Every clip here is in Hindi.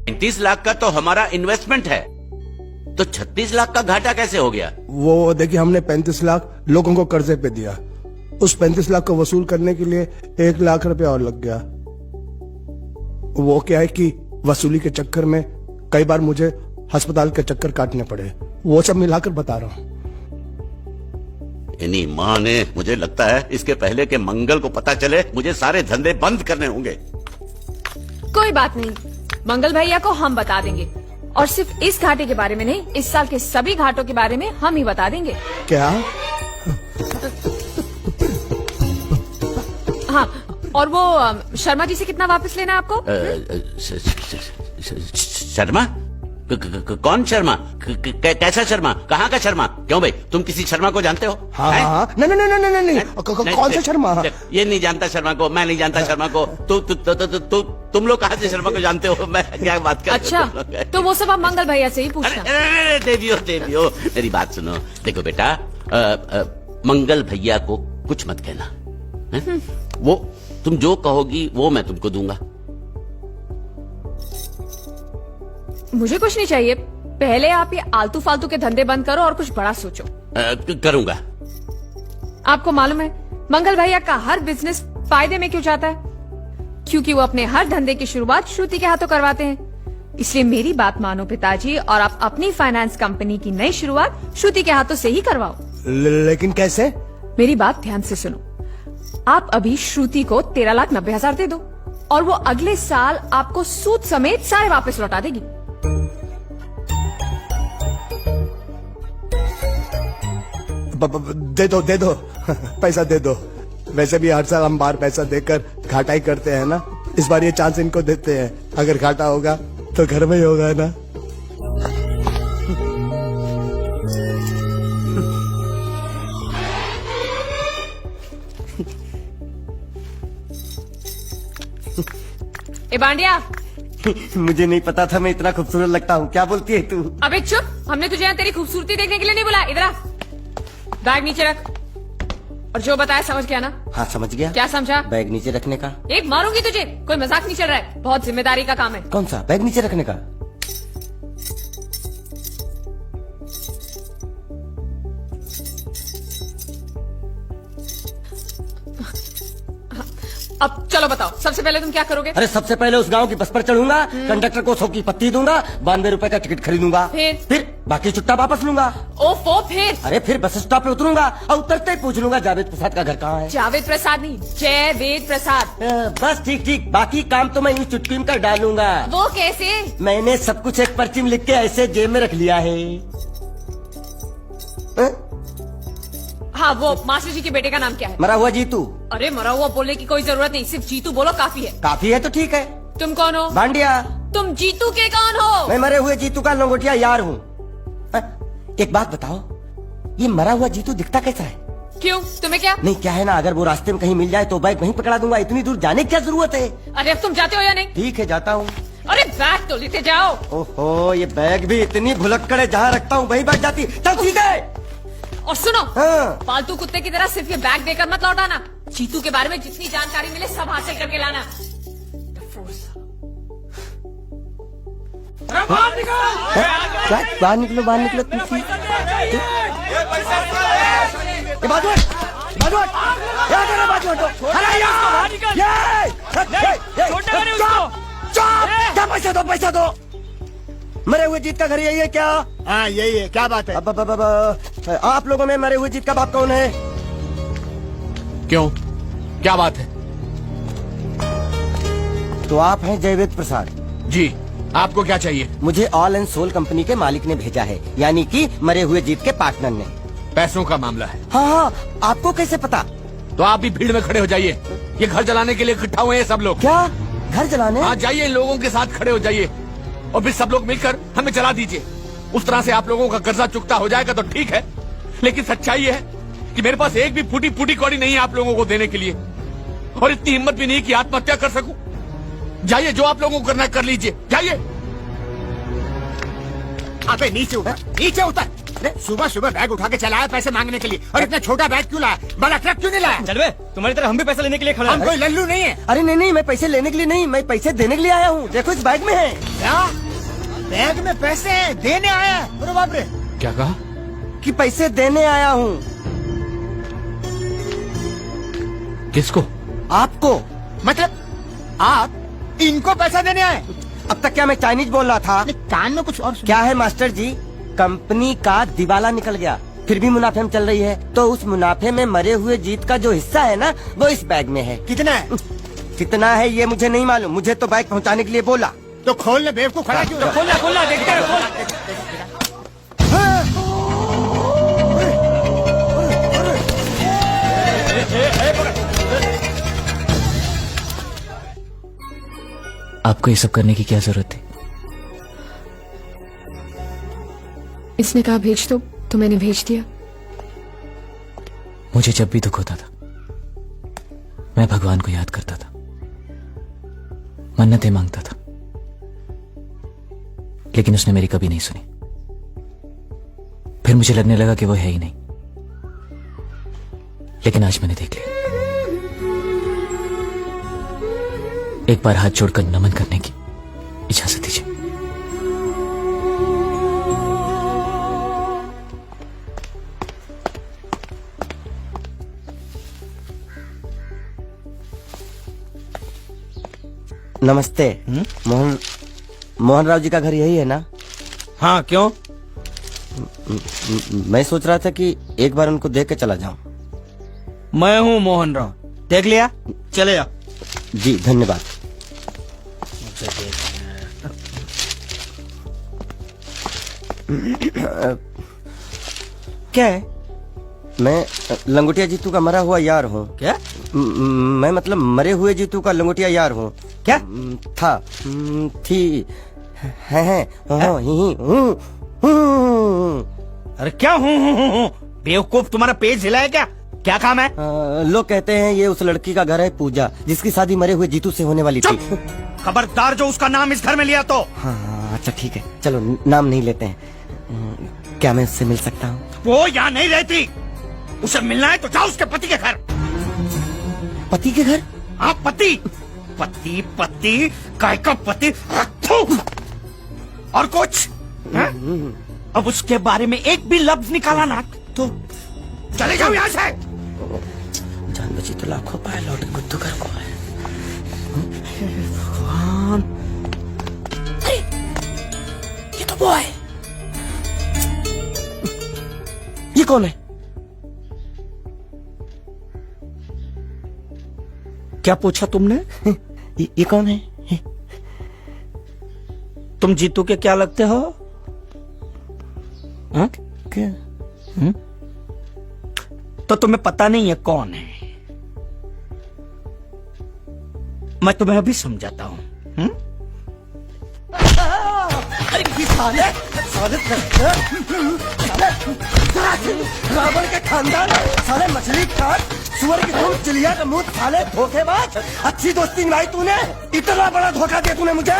35 लाख का तो हमारा इन्वेस्टमेंट है, तो 36 लाख का घाटा कैसे हो गया? वो देखिए, हमने 35 लाख लोगों को कर्जे पे दिया। उस 35 लाख को वसूल करने के लिए 1 लाख रुपया और लग गया। वो क्या है कि वसूली के चक्कर में कई बार मुझे अस्पताल के चक्कर काटने पड़े। वो सब मिलाकर बता रहा हूँ। इन्हीं माँ ने, मुझे लगता है इसके पहले के मंगल को पता चले मुझे सारे धंधे बंद करने होंगे। कोई बात नहीं, मंगल भैया को हम बता देंगे, और सिर्फ इस घाटे के बारे में नहीं, इस साल के सभी घाटों के बारे में हम ही बता देंगे। क्या? हाँ, और वो शर्मा जी से कितना वापस लेना है आपको? शर्मा? कौन शर्मा? कैसा शर्मा? कहाँ का शर्मा? क्यों भाई, तुम किसी शर्मा को जानते हो? हाँ हाँ, नहीं, कौन सा शर्मा? ये नहीं जानता शर्मा को, मैं नहीं जानता शर्मा को। तुम लोग कहाँ से शर्मा को जानते हो? मैं क्या बात कर? अच्छा, तो वो सब आप मंगल भैया से ही पूछना। देवियो, मेरी बात सुनो। देखो बेटा, मंगल भैया को कुछ मत कहना। वो तुम जो कहोगी वो मैं तुमको दूंगा। मुझे कुछ नहीं चाहिए, पहले आप ये आलतू फालतू के धंधे बंद करो और कुछ बड़ा सोचो। करूंगा। आपको मालूम है मंगल भैया का हर बिजनेस फायदे में क्यों जाता है? क्योंकि वो अपने हर धंधे की शुरुआत श्रुति के हाथों करवाते हैं। इसलिए मेरी बात मानो पिताजी, और आप अपनी फाइनेंस कंपनी की नई शुरुआत श्रुति के हाथों से ही करवाओ। लेकिन कैसे? मेरी बात ध्यान से सुनो। आप अभी श्रुति को 13,90,000 दे दो, और वो अगले साल आपको सूद समेत सारे वापस लौटा देगी। दे दो पैसा दे दो। वैसे भी हर साल हम बाहर पैसा देकर घाटा ही करते हैं ना। इस बार ये चांस इनको देते हैं, अगर घाटा होगा तो घर में ही होगा ना। ए बांडिया, मुझे नहीं पता था मैं इतना खूबसूरत लगता हूँ। क्या बोलती है तू? अबे चुप, हमने तुझे यहाँ तेरी खूबसूरती देखने के लिए नहीं बुलाया। इधर आ, बैग नीचे रख, और जो बताया समझ गया ना? हाँ समझ गया। क्या समझा? बैग नीचे रखने का। एक मारूंगी तुझे, कोई मजाक नहीं चल रहा है, बहुत जिम्मेदारी का काम है। कौन सा? बैग नीचे रखने का। अब चलो बताओ, सबसे पहले तुम क्या करोगे? अरे सबसे पहले उस गांव की बस पर चढ़ूंगा, कंडक्टर को 100 की पत्ती दूंगा, 92 रुपए का टिकट खरीदूंगा, फिर बाकी चुट्टा वापस लूंगा। ओफो, फिर? अरे फिर बस स्टॉप पे उतरूंगा और उतरते ही पूछ लूंगा जावेद प्रसाद का घर कहाँ है। जावेद प्रसाद नहीं, जयवेद प्रसाद। बस ठीक, बाकी काम तो मैं यूं चुटकी में कर डालूंगा। वो कैसे? मैंने सब कुछ एक पर्ची में लिख के ऐसे जेब में रख लिया है। हाँ, वो मास्टर जी के बेटे का नाम क्या है? मरा हुआ जीतू। अरे मरा हुआ बोलने की कोई जरूरत नहीं, सिर्फ जीतू बोलो काफी है। काफी है तो ठीक है। तुम कौन हो? भांडिया। तुम जीतू के कौन हो? मैं मरे हुए जीतू का लंगोटिया यार हूँ। एक बात बताओ, ये मरा हुआ जीतू दिखता कैसा है? क्यों, तुम्हें क्या? नहीं क्या है ना, अगर वो रास्ते में कहीं मिल जाए तो बैग वहीं पकड़ा दूंगा। इतनी दूर जाने की क्या जरूरत है? अरे अब तुम जाते हो या नहीं? ठीक है जाता हूँ। अरे बैग तो लेते जाओ। ओहो, ये बैग भी इतनी भुलक्कड़ है, जहाँ रखता हूँ वही बैठ जाती। चल ठीक है। और सुनो, हाँ। पालतू कुत्ते की तरह सिर्फ ये बैग देकर मत लौटाना। जीतू के बारे में जितनी जानकारी मिले सब हासिल करके लाना। बाहर निकलो तुम। पैसा दो। मरे हुए जीत का घर यही है क्या? हाँ यही है। क्या बात है? आप लोगों में मरे हुए जीत का बाप कौन है? क्यों, क्या बात है? तो आप हैं जयवेद प्रसाद जी, आपको क्या चाहिए? मुझे ऑल एंड सोल कंपनी के मालिक ने भेजा है, यानी कि मरे हुए जीत के पार्टनर ने। पैसों का मामला है। हाँ, आपको कैसे पता? तो आप भी भीड़ में खड़े हो जाइए। ये घर जलाने के लिए इकट्ठा हुए हैं सब लोग। क्या घर जलाने? हाँ जाइए, इन लोगों के साथ खड़े हो जाइए और फिर सब लोग मिलकर हमें जला दीजिए। उस तरह से आप लोगों का कर्जा चुकता हो जाएगा तो ठीक है, लेकिन सच्चाई है कि मेरे पास एक भी फूटी कौड़ी नहीं है आप लोगों को देने के लिए, और इतनी हिम्मत भी नहीं कि आत्महत्या कर सकूं। जाइए, जो आप लोगों को करना है कर लीजिए, जाइए। अबे नीचे उतर, बाप रे। सुबह सुबह बैग उठा के चलाया पैसे मांगने के लिए, और इतना छोटा बैग क्यों लाया? बड़ा ट्रक क्यों नहीं लाया? चल बे, तुम्हारी तरह हम भी पैसे लेने के लिए खड़े हम हैं। कोई लल्लू नहीं है। अरे नहीं नहीं, मैं पैसे लेने के लिए नहीं, मैं पैसे देने के लिए आया हूँ। देखो इस बैग में है। क्या बैग में पैसे हैं? देने आया? अरे बाप रे। क्या कहा? कि पैसे देने आया हूँ। किसको? आपको। मतलब आप इनको पैसा देने आए? अब तक क्या मैं चाइनीज बोल रहा था? कान में कुछ और सुना। क्या है मास्टर जी, कंपनी का दिवाला निकल गया, फिर भी मुनाफे में चल रही है। तो उस मुनाफे में मरे हुए जीत का जो हिस्सा है ना, वो इस बैग में है। कितना है? कितना है ये मुझे नहीं मालूम, मुझे तो बैग पहुंचाने के लिए बोला। तो खोलने बेवकूफ खड़ा क्यों? खोलना देखते रहो। आपको ये सब करने की क्या जरूरत थी? इसने कहा भेज दो तो मैंने भेज दिया। मुझे जब भी दुख होता था मैं भगवान को याद करता था, मन्नतें मांगता था, लेकिन उसने मेरी कभी नहीं सुनी। फिर मुझे लगने लगा कि वो है ही नहीं, लेकिन आज मैंने देख लिया। एक बार हाथ जोड़कर नमन करने की इजाजत दीजिए। नमस्ते। मोहन राव जी का घर यही है ना? हाँ, क्यों? मैं सोच रहा था कि एक बार उनको देख के चला जाऊं। मैं हूँ मोहन राव, देख लिया, चले आ। जी धन्यवाद। क्या है? मैं लंगोटिया जीतू का मरा हुआ यार हूँ। क्या? मैं मतलब मरे हुए जीतू का लंगोटिया यार हूँ। क्या? था, थी, है, हूँ। अरे क्या हूँ? बेवकूफ, तुम्हारा पेज हिला है क्या? क्या काम है? लोग कहते हैं ये उस लड़की का घर है पूजा, जिसकी शादी मरे हुए जीतू से होने वाली थी। खबरदार जो उसका नाम इस घर में लिया तो। हाँ अच्छा ठीक है, चलो नाम नहीं लेते हैं। क्या मैं उससे मिल सकता हूँ? वो यहाँ नहीं रहती, उसे मिलना है तो जाओ उसके पति के घर। पति के घर? हाँ पति, पति पति काय का पति। और कुछ है? अब उसके बारे में एक भी लफ्ज निकाला ना तो चले जाओ यहाँ से। जान बची तो लाखों पाए, लौट गुद्दू घर को आए। भगवान, ये तो वो है। ये कौन है? क्या पूछा तुमने? ये कौन है? तुम जीतू के क्या लगते हो? हाँ? क्या? तो तुम्हें पता नहीं है कौन है? मैं तुम्हें अभी समझाता हूँ। रावण के खानदान, साले मछली खान, सुअर की तुम, चिड़िया का मुंह, साले धोखेबाज। अच्छी दोस्ती निभाई तूने, इतना बड़ा धोखा दिया तूने मुझे।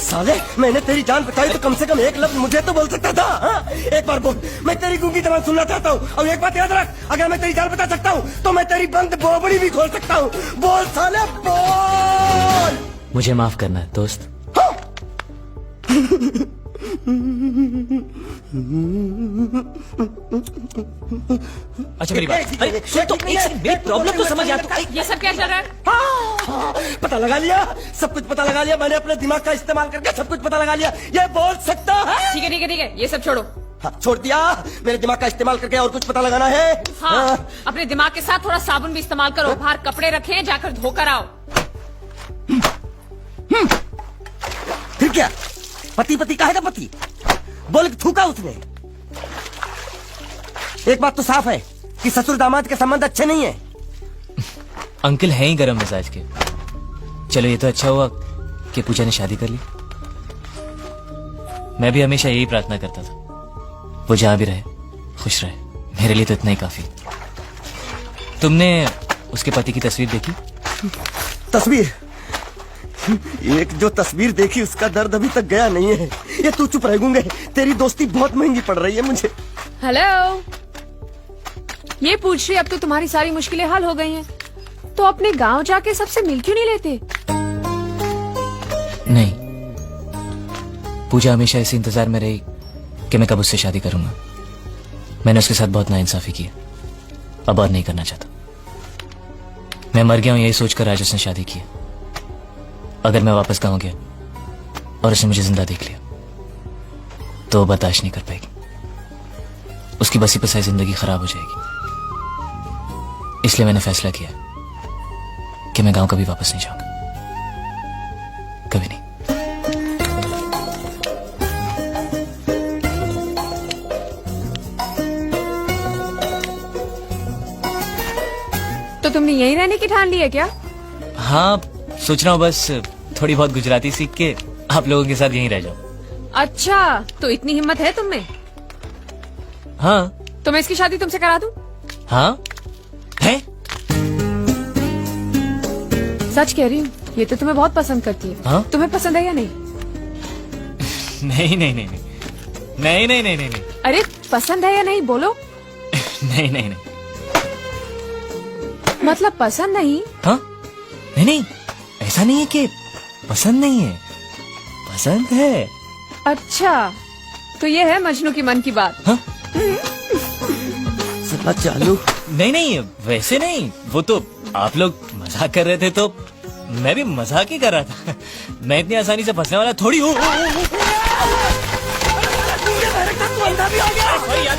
साले मैंने तेरी जान बचाई तो कम से कम एक लफ्ज मुझे तो बोल सकता था। हाँ? एक बार बोल, मैं तेरी गूंगी जबान सुनना चाहता हूँ। और एक बात याद रख, अगर मैं तेरी जान बचा सकता हूँ तो मैं तेरी बंद बोबड़ी भी खोल सकता हूँ। बोल साले बोल। मुझे माफ करना है दोस्त। अच्छा मेरी बात, अरे सुन तो, एक सेकंड, मेरी प्रॉब्लम तो समझ आ। ये सब क्या चल रहा है? पता लगा लिया, सब कुछ पता लगा लिया। मैंने अपने दिमाग का इस्तेमाल करके सब कुछ पता लगा लिया। ये बोल सकता है? ठीक है ठीक है ठीक है, ये सब छोड़ो। हाँ, छोड़ दिया। मेरे दिमाग का इस्तेमाल करके और कुछ पता लगाना है? हाँ, अपने दिमाग के साथ थोड़ा साबुन भी इस्तेमाल करो। बाहर कपड़े रखे, जाकर धोकर आओ। फिर क्या? पति पति का है ना पति, बोल के थूका उसने। एक बात तो साफ है कि ससुर दामाद के संबंध अच्छे नहीं है। अंकल हैं ही गरम मिजाज के। चलो ये तो अच्छा हुआ कि पूजा ने शादी कर ली। मैं भी हमेशा यही प्रार्थना करता था, वो जहां भी रहे खुश रहे। मेरे लिए तो इतना ही काफी। तुमने उसके पति की तस्वीर देखी? तस्वीर? एक जो तस्वीर देखी उसका दर्द अभी तक गया नहीं है। ये तू चुप रह गूंगे, तेरी दोस्ती बहुत महंगी पड़ रही है मुझे। हेलो, ये पूछ रही अब तो तुम्हारी सारी मुश्किलें हल हो गई हैं, तो अपने गांव जाके सबसे मिल क्यों नहीं लेते? नहीं, पूजा हमेशा इसी इंतजार में रही कि मैं कब उससे शादी करूंगा। मैंने उसके साथ बहुत नाइंसाफी की, अब और नहीं करना चाहता। मैं मर गया हूं यही सोचकर आज उसने शादी की। अगर मैं वापस गांव गया और उसने मुझे जिंदा देख लिया तो वो बर्दाश्त नहीं कर पाएगी। उसकी बसी बसाई जिंदगी खराब हो जाएगी। इसलिए मैंने फैसला किया कि मैं गांव कभी वापस नहीं जाऊंगा, कभी नहीं। तो तुमने यहीं रहने की ठान ली है क्या? हाँ, सोच रहा हूँ बस थोड़ी बहुत गुजराती सीख के आप लोगों के साथ यहीं रह जाऊं। अच्छा, तो इतनी हिम्मत है तुम में? हाँ तो मैं इसकी शादी तुमसे करा दूं? हाँ है। सच कह रही हूँ, ये तो तुम्हें बहुत पसंद करती है। हाँ? तुम्हें पसंद है या नहीं? नहीं नहीं नहीं नहीं नहीं नहीं नहीं नहीं नहीं अरे पसंद है या नहीं, बोलो। नहीं नहीं नहीं। मतलब पसंद नहीं? हाँ नहीं नहीं, ऐसा नहीं है कि पसंद नहीं है, पसंद है। अच्छा, तो ये है मजनू की मन की बात। हाँ? साला चालू। नहीं नहीं, वैसे नहीं, वो तो आप लोग मजाक कर रहे थे तो मैं भी मजाक ही कर रहा था। मैं इतनी आसानी से फंसने वाला थोड़ी हूँ। तू अंधा भी हो गया।